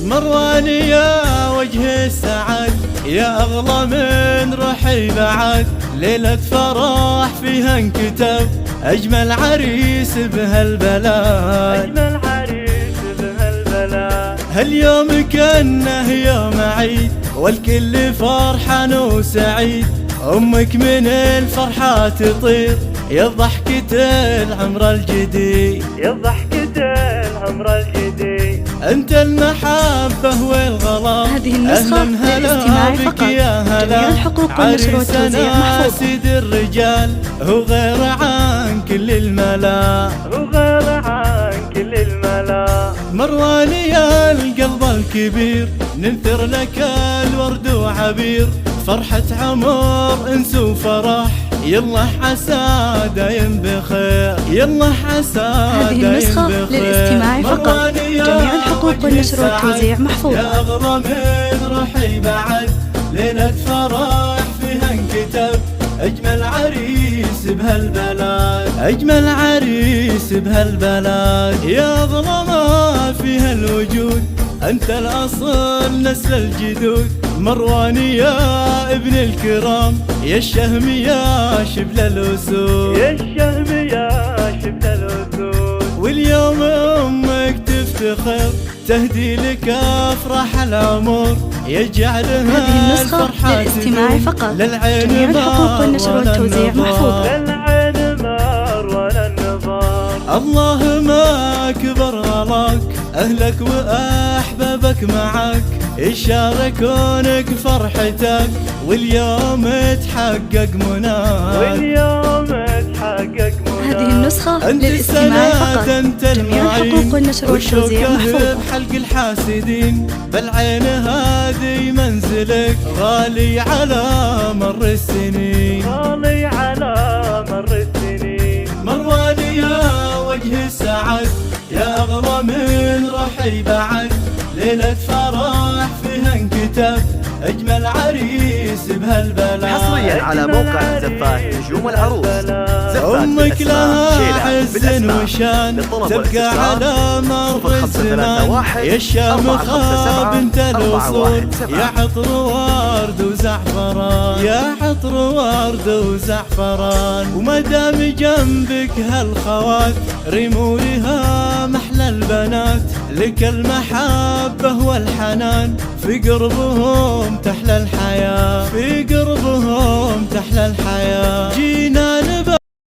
مروان يا وجه السعد، يا أغلى من روحي بعد، ليلة فرح فيها انكتب أجمل عريس بهالبلد، أجمل عريس بهالبلد. هاليوم كأنه يوم عيد والكل فرحان وسعيد، أمك من الفرحة تطير يا ضحكة العمر الجديد، يا ضحكة العمر الجديد. أنت المحبة والغلا. هذه النسخة للاستماع فقط. جميع الحقوق والنشر والتوزيع محفوظة. سيد الرجال هو غير عن كل الملا، هو غير عن كل الملا. مروان يا القلب الكبير، ننثر لك الورد وعبير، فرحة عمر انس وفرح، يلا عسى دايم بخير، يلا عسى هذه النسخة للاستماع فقط. جميع الحقوق والنشر والتوزيع محفوظة. يا أغلى من روحي بعد، ليلة فرح فيها انكتب أجمل عريس بهالبلد، أجمل عريس بهالبلد، يا أغلى ما فيها الوجود، أنت الأصل نسل الجدود، مروان يا ابن الكرام، يا الشهم يا شبل الأسود، يا الشهم يا شبل الأسود. واليوم أمك تفتخر تهدي لك أفراح العمر، يجعلها هذه النسخة للاستماع فقط. جميع الحقوق والنشر والتوزيع محفوظة. للعين مار ولا النظار. الله ما كبر غلاك، أهلك وأحبابك معك يشاركونك فرحتك، واليوم تحقق مناك، واليوم تحقق مناك. هذه النسخة للاستماع فقط. جميع الحقوق والنشر والتوزيع محفوظة. بحلق الحاسدين، بالعين هذه منزلك غالي على مر السنين، غالي على مر السنين. مروان يا وجه السعد، يا أغلى من روحي بعد، ليلة فرح فيها انكتب أجمل عريس بهالبلد. حصريا على موقع زفات نجوم العروس. أمك لها عز وشان، تبقى على مر الزمان، يا الشام خاب انت الوصول، يا عطر ورد وزعفران، يا عطر ورد وزعفران، وما دام جنبك هالخوات ريمورها محلى البنات، لك المحبة والحنان، في قربهم تحلى الحياة، في قربهم تحلى الحياة، جينا